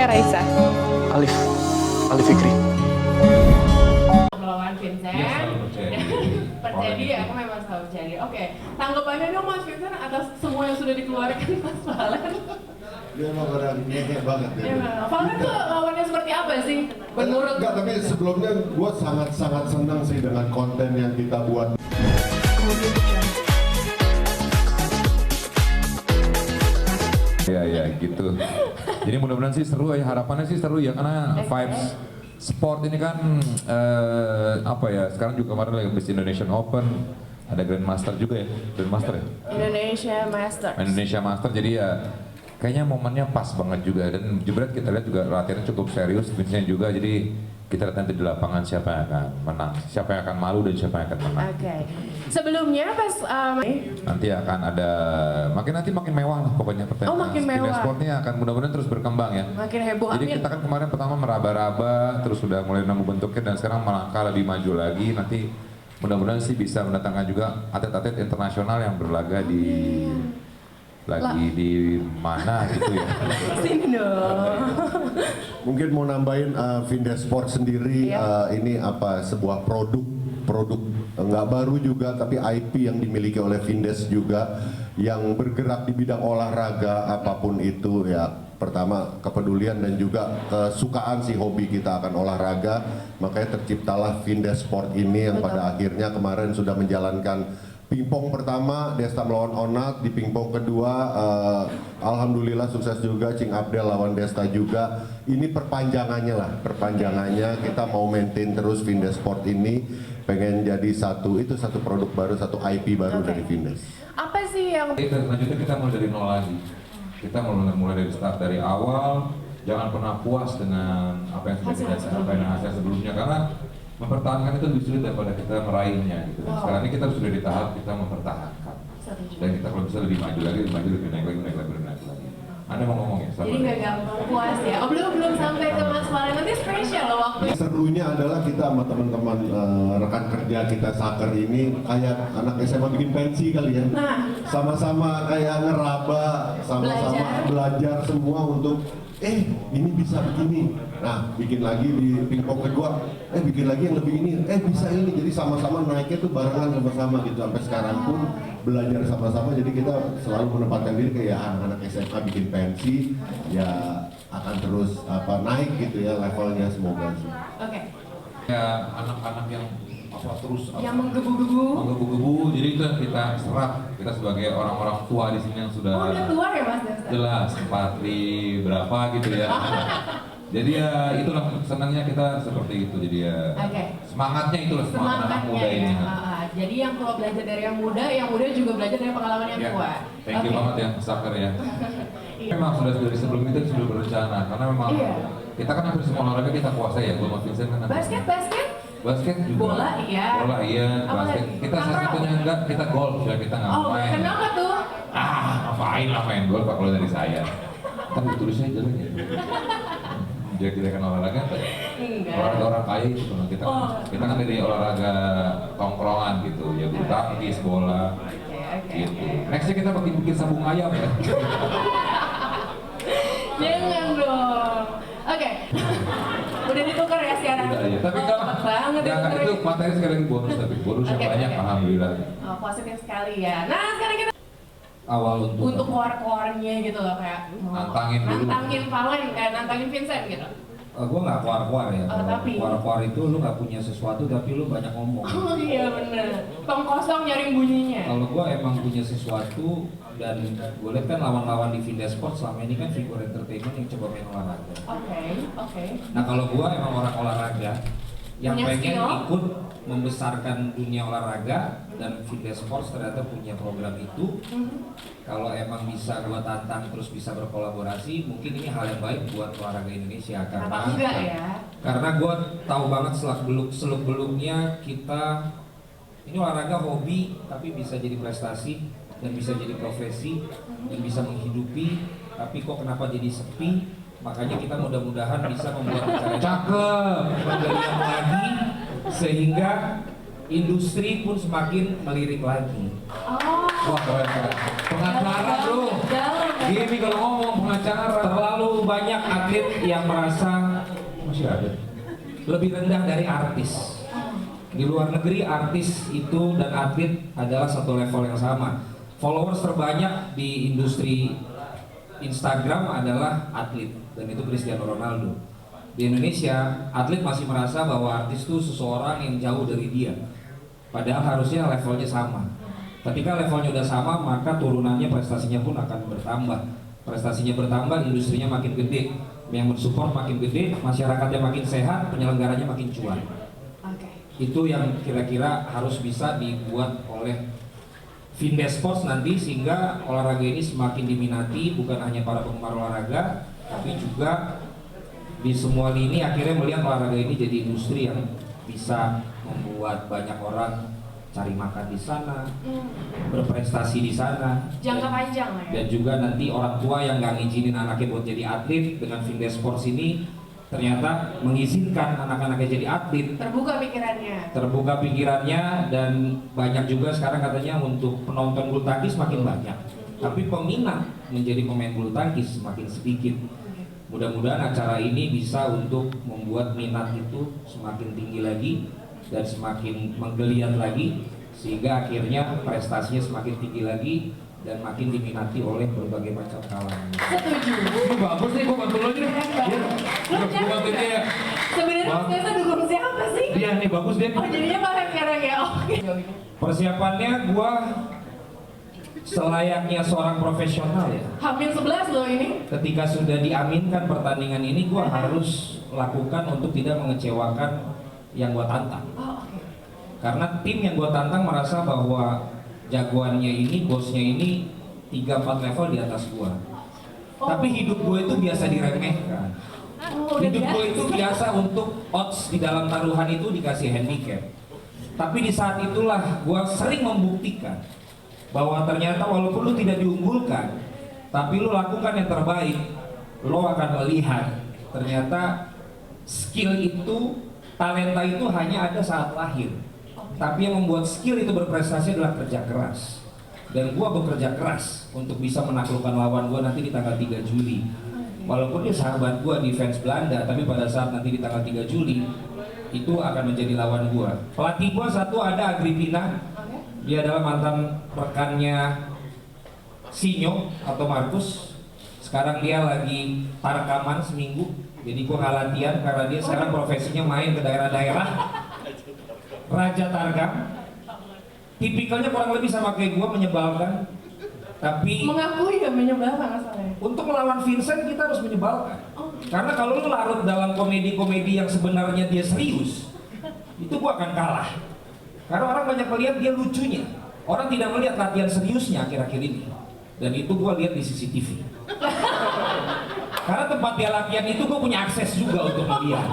saya Raisa. Alif Fikri. Melawan Vincent. Dia selalu percaya. Percaya dia, aku memang selalu percaya dia. Oke, tanggapannya dong Mas Vincent atas semua yang sudah dikeluarkan Mas Valen. Dia emang orang ngehek banget ya. Iya, Valen tuh lawannya seperti apa sih? Menurut Enggak, tapi sebelumnya gue sangat senang sih dengan konten yang kita buat. Ya gitu. Jadi mudah-mudahan sih seru ya, harapannya sih seru ya karena vibes sport ini kan apa ya, sekarang juga kemarin lagi Miss Indonesian Open, ada Grandmaster juga ya, Grandmaster ya? Indonesia Master, jadi ya kayaknya momennya pas banget juga dan jebret kita lihat juga latihannya cukup serius, Vincent juga, jadi kita lihat nanti di lapangan siapa yang akan menang, siapa yang akan malu dan siapa yang akan menang. Oke. Sebelumnya pas Nanti akan ada, makin mewah lah pokoknya pertandingan. makin mewah. Sportnya akan mudah-mudahan terus berkembang ya. makin heboh. Jadi Amin. kita kan kemarin pertama meraba-raba, terus sudah mulai nemu bentuknya dan sekarang melangkah lebih maju lagi. Nanti mudah-mudahan sih bisa mendatangkan juga atlet-atlet internasional yang berlaga di mana gitu ya. Sini dong. Mungkin mau nambahin Vindes Sport sendiri ini apa sebuah produk nggak baru juga tapi IP yang dimiliki oleh Vindes juga yang bergerak di bidang olahraga apapun itu ya. Pertama kepedulian dan juga kesukaan si hobi kita akan olahraga, makanya terciptalah Vindes Sport ini yang pada akhirnya kemarin sudah menjalankan pingpong pertama Desta melawan Onat, di pingpong kedua alhamdulillah sukses juga Cing Abdel lawan Desta juga. Ini perpanjangannya kita mau maintain terus Vindes Sport ini, pengen jadi satu produk baru, satu IP baru dari Vindes. Apa sih yang Selanjutnya kita mulai dari nol lagi. Kita mulai dari start dari awal, jangan pernah puas dengan apa yang sudah kita capai dan hasil sebelumnya karena mempertahankan itu lebih sulit daripada kita meraihnya gitu. Dan sekarang ini kita sudah di tahap kita mempertahankan. Dan kita kalau bisa lebih maju lagi, lebih naik lagi. Anda mau ngomong ya? jadi nggak gampang puas ya? Oh belum sampai ke Mas Valen, nanti spesial loh waktunya. Serunya adalah kita sama teman-teman rekan kerja kita Saker ini kayak anak SMA bikin pensi kali ya. Nah. Sama-sama kayak ngeraba, sama-sama belajar semua untuk ini bisa begini. Nah, bikin lagi di pingpong kedua, bikin lagi yang lebih ini, bisa ini. Jadi sama-sama naiknya tuh barengan sama-sama gitu. Sampai sekarang pun belajar sama-sama. Jadi kita selalu menempatkan diri kayak anak-anak SMA bikin pensi, ya akan terus naik gitu ya levelnya semoga. Oke. Ya anak-anak yang Yang menggebu-gebu. jadi itu yang kita serap, kita sebagai orang-orang tua di sini yang sudah udah tua ya Mas Desta? jelas 40 berapa gitu ya. Jadi ya itulah senangnya kita seperti itu, jadi ya semangatnya itulah semangat anak muda ini. Jadi yang tua belajar dari yang muda juga belajar dari pengalaman yang tua. Thank you banget ya Saker ya. Memang sudah dari sebelum itu sudah berencana karena memang kita kan hampir semua olahraga kita kuasai ya. Gue Vincent kan basket juga. Bola iya, basket. Kita satu-satunya enggak, kita golf ya, kita nggak main. Kenapa tuh? Ngapain lah main golf kalau dari saya. Tapi tulisnya jelek ya. Jadi kita kan olahraga apa ya? Olahraga orang kaya itu kan kita kan dari olahraga tongkrongan gitu ya, bulu tangkis, bola gitu. Nextnya kita bikin sabung ayam ya. Jangan dong. Oke. Udah ditukar ya sekarang. Udah ya. Tapi enggak itu materi sekali lagi bonus, tapi bonusnya banyak alhamdulillah. Positif sekali ya. Nah sekarang kita awal untuk keluar-keluarnya gitu loh, kayak nantangin Valen, nantangin Vincent gitu. Gue nggak keluar-keluar ya. Tapi keluar-keluar itu lu nggak punya sesuatu tapi lu banyak ngomong. Oh iya bener. Tong kosong nyaring bunyinya. Kalau gue emang punya sesuatu dan gue lihat kan lawan-lawan di Vindes Sport selama ini kan figur entertainment yang coba main olahraga. Oke. Nah kalau gue emang orang olahraga yang punya pengen skill. ikut membesarkan dunia olahraga dan Vindes Sports ternyata punya program itu. Kalau emang bisa gue tantang terus bisa berkolaborasi, mungkin ini hal yang baik buat olahraga Indonesia karena gue tahu banget seluk-beluknya kita ini olahraga hobi tapi bisa jadi prestasi dan bisa jadi profesi dan bisa menghidupi, tapi kok kenapa jadi sepi? Makanya kita mudah-mudahan bisa membuat acara menggeliat lagi sehingga industri pun semakin melirik lagi. Oh. Wah keren. Pengacara bro. Dalam Gini kalau ngomong pengacara. Terlalu banyak atlet yang merasa masih ada lebih rendah dari artis. Di luar negeri artis itu dan atlet adalah satu level yang sama. Followers terbanyak di industri Instagram adalah atlet dan itu Cristiano Ronaldo. Di Indonesia atlet masih merasa bahwa artis itu seseorang yang jauh dari dia. Padahal harusnya levelnya sama. Ketika levelnya udah sama, maka turunannya prestasinya pun akan bertambah. Prestasinya bertambah, industrinya makin gede, yang mensupport makin gede, masyarakatnya makin sehat, penyelenggaranya makin cuan. Itu yang kira-kira harus bisa dibuat oleh Vindes Sports nanti, sehingga olahraga ini semakin diminati bukan hanya para penggemar olahraga, tapi juga di semua lini akhirnya melihat olahraga ini jadi industri yang bisa membuat banyak orang cari makan di sana, berprestasi di sana, jangka panjang lah ya. Dan juga nanti orang tua yang nggak ngizinin anaknya buat jadi atlet dengan Vindes Sports ini ternyata mengizinkan anak-anaknya jadi atlet. Terbuka pikirannya dan banyak juga sekarang katanya untuk penonton bulu tangkis makin banyak, tapi peminat menjadi pemain bulu tangkis semakin sedikit. Mudah-mudahan acara ini bisa untuk membuat minat itu semakin tinggi lagi dan semakin menggeliat lagi, sehingga akhirnya prestasinya semakin tinggi lagi dan makin diminati oleh berbagai macam kalangan. Setuju. Ini bagus nih, gue bantu lo aja nih. Gue bantu dia ya. Sebenarnya saya dukung siapa sih? Dia nih bagus dia. Oh jadinya Pak sekarang ya. Oke. Persiapannya gua selayaknya seorang profesional ya. Hampir 11 loh ini. Ketika sudah diaminkan pertandingan ini, gua harus lakukan untuk tidak mengecewakan yang gua tantang. Oh, oke. Karena tim yang gua tantang merasa bahwa jagoannya ini, bosnya ini 3-4 level di atas gua. Tapi hidup gua itu biasa diremehkan. Hidup gua itu biasa untuk odds di dalam taruhan itu dikasih handicap. Tapi di saat itulah gua sering membuktikan bahwa ternyata walaupun lu tidak diunggulkan, tapi lu lakukan yang terbaik, lu akan melihat ternyata skill itu, talenta itu hanya ada saat lahir. Tapi yang membuat skill itu berprestasi adalah kerja keras. Dan gua bekerja keras untuk bisa menaklukkan lawan gua nanti di tanggal 3 Juli. Walaupun dia sahabat gua di fans Belanda, tapi pada saat nanti di tanggal 3 Juli itu akan menjadi lawan gua. Pelatih gua satu ada Agripina. Dia adalah mantan rekannya Sinyo atau Markus. Sekarang dia lagi tarkaman seminggu. Jadi gua nggak latihan karena dia sekarang profesinya main ke daerah-daerah. Raja Tarkam. Tipikalnya kurang lebih sama kayak gua, menyebalkan. Tapi mengakui ya menyebalkan masalahnya. Untuk melawan Vincent kita harus menyebalkan. Karena kalau lu larut dalam komedi-komedi yang sebenarnya dia serius, itu gua akan kalah. Karena orang banyak melihat dia lucunya. Orang tidak melihat latihan seriusnya akhir-akhir ini. Dan itu gua lihat di CCTV. Karena tempat dia latihan itu gua punya akses juga untuk melihat.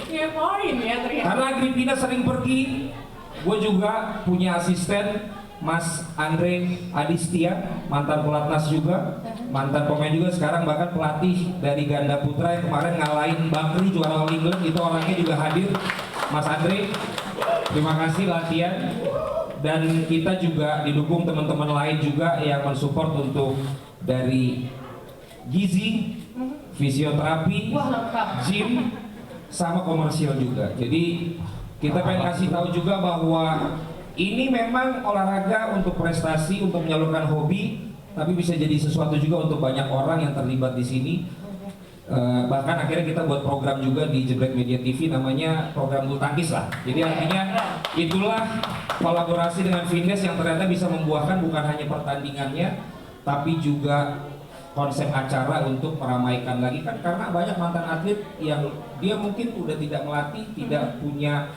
Ngepoin ya ternyata. Karena Agripina sering pergi, gua juga punya asisten Mas Andre Adistia, mantan pelatnas juga, mantan pemain juga, sekarang bahkan pelatih dari ganda putra yang kemarin ngalahin Bakri juara All England, itu orangnya juga hadir. Mas Andre, terima kasih latihan. Dan kita juga didukung teman-teman lain juga yang mensupport untuk dari gizi, fisioterapi, gym, sama komersial juga. Jadi kita pengen kasih tahu juga bahwa ini memang olahraga untuk prestasi, untuk menyalurkan hobi, tapi bisa jadi sesuatu juga untuk banyak orang yang terlibat di sini. Bahkan akhirnya kita buat program juga di Jebrek Media TV, namanya program bulu tangkis lah. Jadi artinya itulah kolaborasi dengan Vindes yang ternyata bisa membuahkan bukan hanya pertandingannya, tapi juga konsep acara untuk meramaikan lagi, kan karena banyak mantan atlet yang dia mungkin udah tidak melatih, tidak punya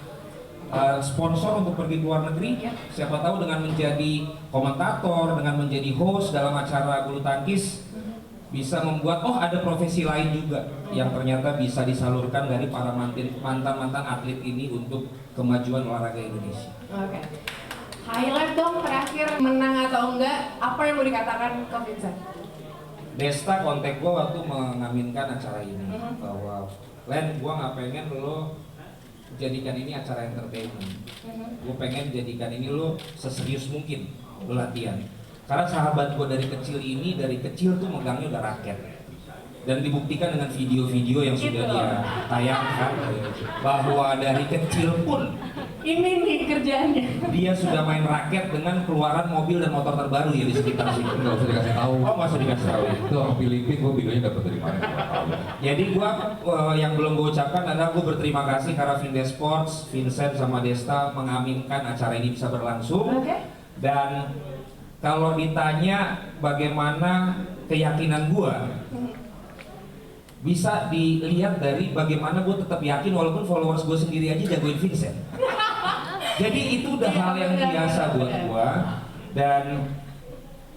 sponsor untuk pergi ke luar negeri. Siapa tahu dengan menjadi komentator, dengan menjadi host dalam acara bulu tangkis bisa membuat ada profesi lain juga yang ternyata bisa disalurkan dari para mantan atlet ini untuk kemajuan olahraga Indonesia. Oke. Highlight dong terakhir, menang atau enggak, apa yang mau dikatakan ke Vincent? Desta kontak gue waktu mengaminkan acara ini bahwa Len, gue nggak pengen lo jadikan ini acara entertainment. Gue pengen jadikan ini lo seserius mungkin lo latihan. Karena sahabat gue dari kecil tuh megangnya udah raket. Dan dibuktikan dengan video-video yang sudah Gitu. dia tayangkan bahwa dari kecil pun Ini nih kerjaannya. dia sudah main raket dengan keluaran mobil dan motor terbaru ya di sekitar situ. Nggak usah dikasih tahu. Oh, nggak usah dikasih tahu. Itu orang Filipina, gue videonya dapat dari mana? Jadi gua yang belum gue ucapkan adalah gue berterima kasih karena Vindes Sports, Vincent sama Desta mengaminkan acara ini bisa berlangsung. Oke. Dan kalau ditanya bagaimana keyakinan gua, bisa dilihat dari bagaimana gue tetap yakin walaupun followers gue sendiri aja jagoin Vincent. Jadi itu udah hal yang biasa buat gua dan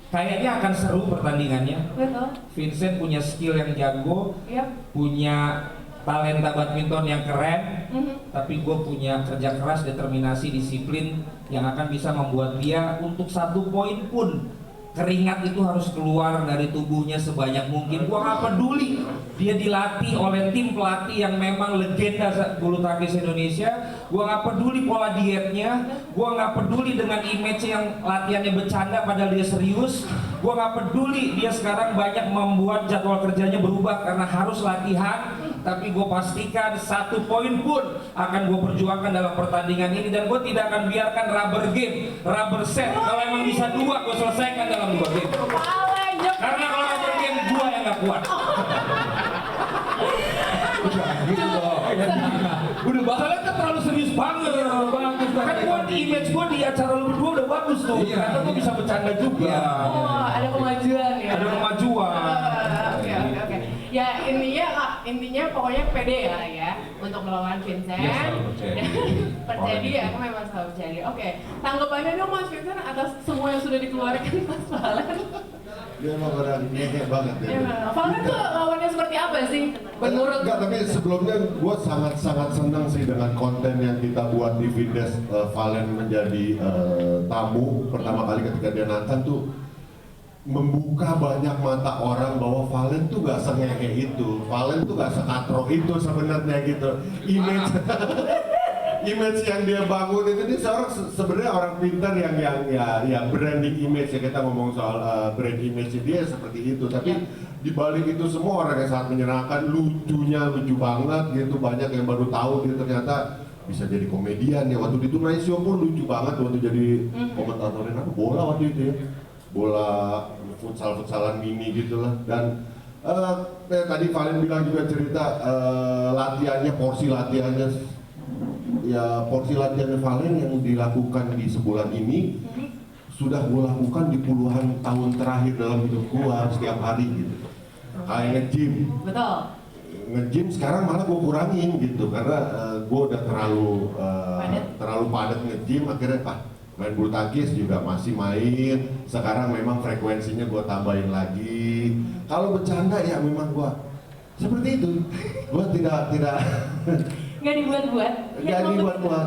kayaknya akan seru pertandingannya. Betul. Vincent punya skill yang jago, Yap. punya talenta badminton yang keren, tapi gue punya kerja keras, determinasi, disiplin yang akan bisa membuat dia untuk 1 poin pun keringat itu harus keluar dari tubuhnya sebanyak mungkin. Gua nggak peduli dia dilatih oleh tim pelatih yang memang legenda bulu tangkis Indonesia. Gua nggak peduli pola dietnya. Gua nggak peduli dengan image yang latihannya bercanda padahal dia serius. Gua nggak peduli dia sekarang banyak membuat jadwal kerjanya berubah karena harus latihan. Tapi gue pastikan 1 poin pun akan gue perjuangkan dalam pertandingan ini dan gue tidak akan biarkan rubber game, rubber set. Kalau emang bisa 2, gue selesaikan dalam 2 game. Karena kalau rubber game gue yang gak kuat. Gitu loh. Udah bahkan kan terlalu serius banget. Kan gue di image gue di acara lu berdua udah bagus tuh. Iya, Ternyata gue bisa bercanda juga. Oh, ada kemajuan ya. Ada kemajuan. Oke. Ya intinya pokoknya pede ya untuk melawan Vincent. Iya, selalu percaya. Percaya dia, aku memang selalu percaya dia. Oke, tanggapannya dong Mas Vincent atas semua yang sudah dikeluarkan Mas Valen. Dia emang orang ngehek banget ya. Valen tuh lawannya seperti apa sih? Menurut Enggak, tapi sebelumnya gue sangat senang sih dengan konten yang kita buat di Vindes. Valen menjadi tamu pertama kali ketika dia nonton tuh membuka banyak mata orang bahwa Valen tuh gak sengehe itu, Valen tuh gak sekatro itu sebenarnya gitu. Image yang dia bangun itu, dia seorang sebenarnya orang pintar yang branding image ya, kita ngomong soal brand image dia seperti itu. Tapi di balik itu semua orang yang sangat menyenangkan, lucu banget gitu. Banyak yang baru tahu dia ternyata bisa jadi komedian ya. Waktu di Tonight Show pun lucu banget waktu jadi komentatornya apa bola waktu itu ya. Bola futsalan mini gitulah. Dan tadi Valen bilang juga cerita latihannya, porsi latihannya Valen yang dilakukan di sebulan ini sudah gue lakukan di puluhan tahun terakhir dalam hidup gue setiap hari gitu. Kayak nge-gym. Betul. Nge-gym sekarang malah gue kurangin gitu karena gue udah terlalu padat nge-gym. Akhirnya main bulu tangkis juga masih main. Sekarang memang frekuensinya gue tambahin lagi. Kalau bercanda ya memang gue seperti itu. Gue tidak Nggak dibuat-buat. Nggak dibuat-buat.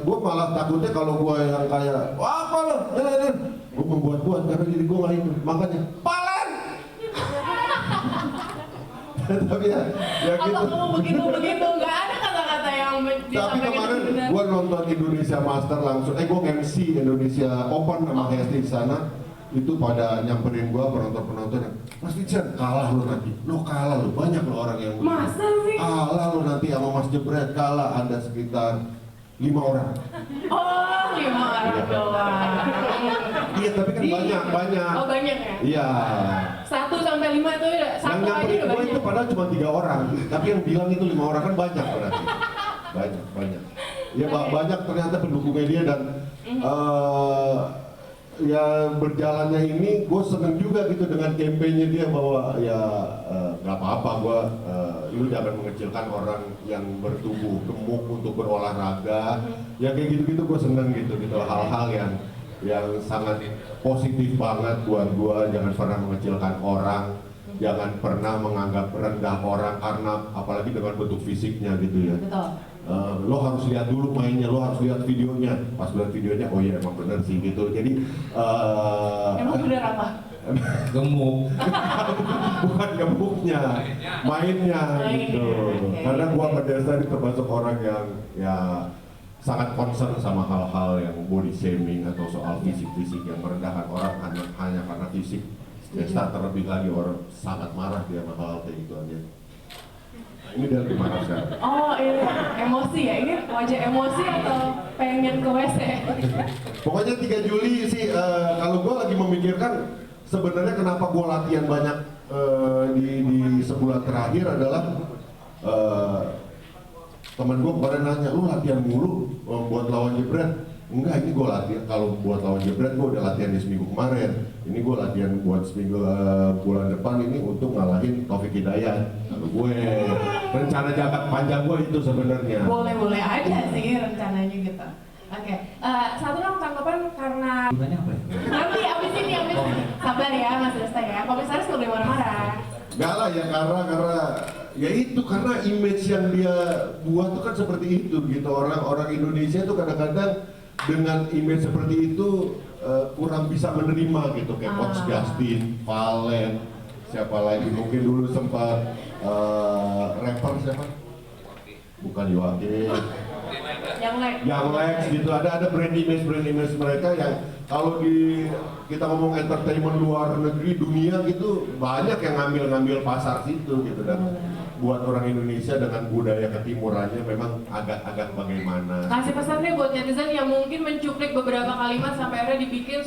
Gue malah takutnya kalau gue yang kayak wah apa lo, gue membuat-buat karena diri gue nggak itu. Makanya Valen. Tapi ya Apa gitu. kamu begitu nggak ada kata-kata yang Tapi disampaikan kemarin benar. gue nonton Indonesia Master langsung, gue MC Indonesia Open sama Hesti di sana. Itu pada nyamperin gue penonton-penontonnya, Mas Vincent kalah lo nanti, lo kalah lo, banyak lo orang yang Masa sih? kalah lo nanti sama Mas Jebret, kalah ada sekitar 5 orang. Oh, 5 orang doang. Iya tapi kan banyak. Oh banyak ya? Iya. 1 sampai 5 itu udah Yang satu aja nyamperin udah gue banyak. itu padahal cuma 3 orang, tapi yang bilang itu 5 orang kan banyak berarti. Banyak. Ya banyak ternyata pendukungnya dia dan ya berjalannya ini gue seneng juga gitu dengan kampanye dia bahwa ya nggak apa-apa lu jangan mengecilkan orang yang bertubuh gemuk untuk berolahraga ya kayak gitu-gitu gue seneng gitu hal-hal yang sangat positif banget buat gue. Jangan pernah mengecilkan orang, jangan pernah menganggap rendah orang karena apalagi dengan bentuk fisiknya gitu ya. Betul. Lo harus lihat dulu mainnya, lo harus lihat videonya. Pas lihat videonya, oh iya emang bener sih gitu. Jadi Emang bener apa? Gemuk. bukan gemuknya, mainnya gitu. Oke. Karena gua pada dasarnya termasuk orang yang ya sangat concern sama hal-hal yang body shaming atau soal fisik-fisik yang merendahkan orang hanya karena fisik. Desta terlebih lagi orang sangat marah dia sama hal kayak gitu aja. Nah, ini dia lebih marah sekarang. Oh iya, emosi ya? Ini wajah emosi atau pengen ke WC? Pokoknya 3 Juli sih, kalau gue lagi memikirkan sebenarnya kenapa gue latihan banyak di sebulan terakhir adalah teman gue kemarin nanya, lu latihan mulu buat lawan Jebret? Enggak, ini gue latihan, kalau buat lawan Jebret gue udah latihan di seminggu kemarin. Ini gue latihan buat seminggu bulan depan ini untuk ngalahin Taufik Hidayat. Lalu gue rencana jangka panjang gue itu sebenarnya. Boleh-boleh aja sih rencananya gitu. Oke, satu dong tanggapan karena Gunanya apa ya? nanti abis ini sabar ya Mas Desta ya. Komisaris nggak boleh marah-marah. Enggak lah ya, karena ya itu karena image yang dia buat tuh kan seperti itu gitu. Orang Indonesia tuh kadang-kadang dengan image seperti itu kurang bisa menerima gitu, kayak Coach Justin, Valen, siapa lagi mungkin dulu sempat rapper siapa? Bukan Yoake, yang Lex gitu. Ada brand image mereka yang kalau kita ngomong entertainment luar negeri dunia gitu banyak yang ngambil pasar situ gitu. Dan buat orang Indonesia dengan budaya ketimurannya memang agak bagaimana. Kasih pesan deh buat netizen yang mungkin mencuplik beberapa kalimat sampai akhirnya dibikin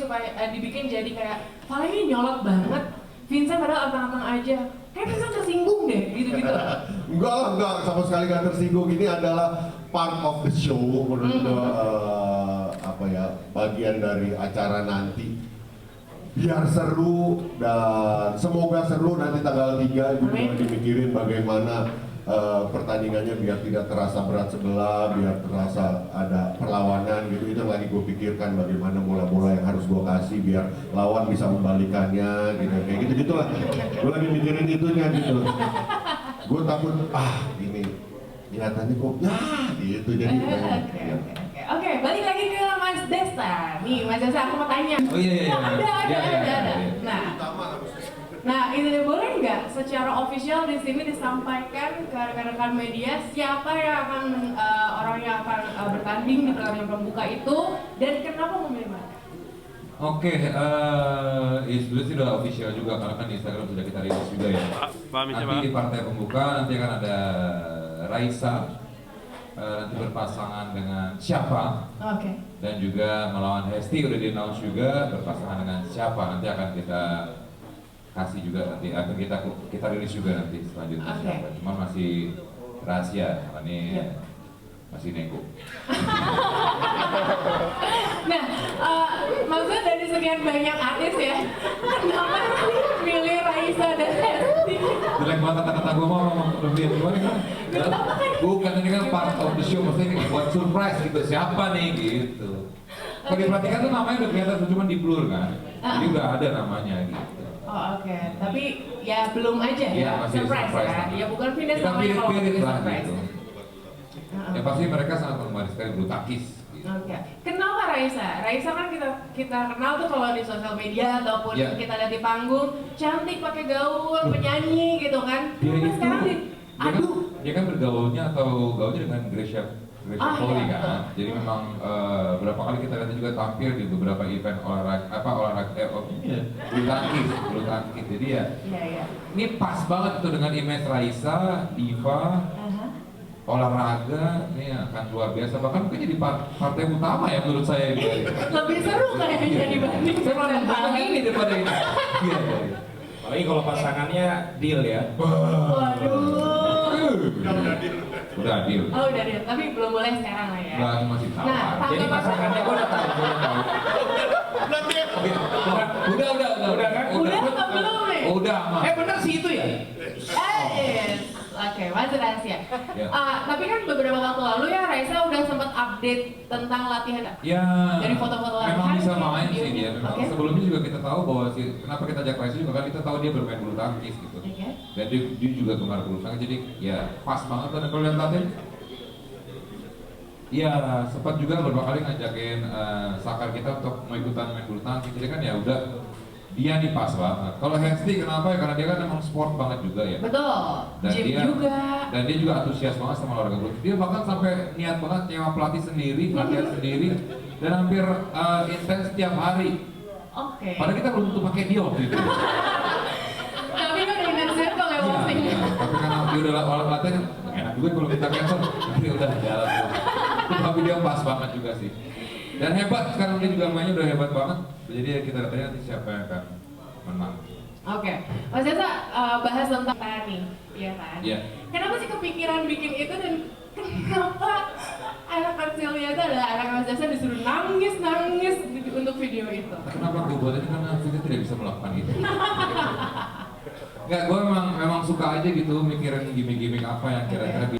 jadi kayak Valen ini nyolot banget, Vincent padahal anteng-anteng aja. Kayak Vincent tersinggung deh, gitu-gitu. Enggak, sama sekali gak tersinggung. Ini adalah part of the show menurut bagian dari acara nanti. Biar seru dan semoga seru nanti tanggal 3 juga dimikirin bagaimana pertandingannya biar tidak terasa berat sebelah, biar terasa ada perlawanan gitu. Itu yang lagi gue pikirkan, bagaimana bola-bola yang harus gue kasih biar lawan bisa membalikannya gitu, kayak gitu lah. Gue lagi mikirin itunya gitu. Gue takut ini kelihatannya kok gitu jadi. Oke, balik lagi ke Mas Desta. Nih, Mas Desta aku mau tanya. Oh iya. Ada. Nah, ini boleh nggak secara official di sini disampaikan ke rekan-rekan media siapa yang akan orang yang akan bertanding di pertandingan pembuka itu dan kenapa memilih mereka? Oke, sebenarnya sih udah official juga karena kan di Instagram sudah kita rilis juga ya. Nanti di partai pembuka nanti akan ada Raisa. Nanti berpasangan dengan siapa? Dan juga melawan Hesti udah di-announce juga berpasangan dengan siapa, nanti akan kita kasih juga, nanti akan kita rilis juga nanti selanjutnya siapa. Cuma masih rahasia karena ini masih nego. Nah, maksudnya dari sekian banyak artis ya, kenapa milih Raisa dan Hesti? Jelek banget kata-kata gue mau lebih gimana kan? Bukan, ini kan part of the show, maksudnya ini buat surprise gitu, siapa nih gitu. Kalau diperhatikan tuh namanya udah kelihatan, cuma di blur kan, jadi udah ada namanya gitu. Oke. Tapi ya belum aja ya, surprise ya. Ya bukan pindah sama yang kalau pilih surprise. Gitu. Ya pasti mereka sangat penggemar sekali bulu tangkis. Oke. Kenapa Raisa? Raisa kan kita kenal tuh kalau di sosial media ataupun kita lihat di panggung, cantik pakai gaun, penyanyi gitu kan. Tapi sekarang dia kan bergaulnya dengan Gracia Poli kan. Jadi memang berapa kali kita lihat juga tampil di beberapa event bulu tangkis. Jadi ya. Ini pas banget tuh dengan image Raisa, diva, olahraga, ini akan luar biasa. Bahkan mungkin jadi partai utama ya menurut saya ini. Lebih seru kayaknya dibanding. Saya malah nonton ini daripada ini. Apalagi kalau pasangannya deal ya. Waduh. Udah deal. Oh udah deal, tapi belum boleh sekarang lah ya. Udah masih tawar. Nah, Jadi pasangannya gue udah tahu. Udah kan? Udah apa belum nih? Udah mah. Bener sih itu ya? Oke, masih rahasia. Tapi kan beberapa waktu lalu ya Raisa udah sempat update tentang latihan. Ya, dari foto-foto latihan. memang bisa main sih dia. Memang Okay. sebelumnya juga kita tahu bahwa kenapa kita ajak Raisa juga kan kita tahu dia bermain bulu tangkis gitu. Okay. Dan dia juga gemar bulu tangkis, jadi ya pas banget kan kalau lihat latihan. Iya, sempat juga beberapa kali ngajakin Sakar kita untuk mau ikutan main bulu tangkis. Jadi kan ya udah Iya nih pas banget. Kalau Hesti kenapa ya? Karena dia kan emang sport banget juga ya. Betul. Dan Gym dia juga. Dan dia juga antusias banget sama olahraga bulu. Dia bahkan sampai niat banget nyewa pelatih sendiri, latihan sendiri, dan hampir intens setiap hari. Oke. Padahal kita belum tentu pakai dia waktu itu. Tapi kan dari Netzer kalau yang posting. Iya. Tapi karena dia udah latihan, enak juga kalau kita cancel. Tapi udah jalan tuh. Tapi dia pas banget juga sih. Dan hebat, sekarang dia juga mainnya udah hebat banget. Jadi ya kita lihat nanti siapa yang akan menang. Oke, Mas Desa bahas tentang tani, iya kan? Iya. Kenapa sih kepikiran bikin itu dan kenapa anak kecilnya itu adalah anak Mas Desa disuruh nangis untuk video itu? Kenapa gue buat ini? Karena kita tidak bisa melakukan itu. Enggak, gue memang suka aja gitu mikirin gimmick-gimmick apa yang kira-kira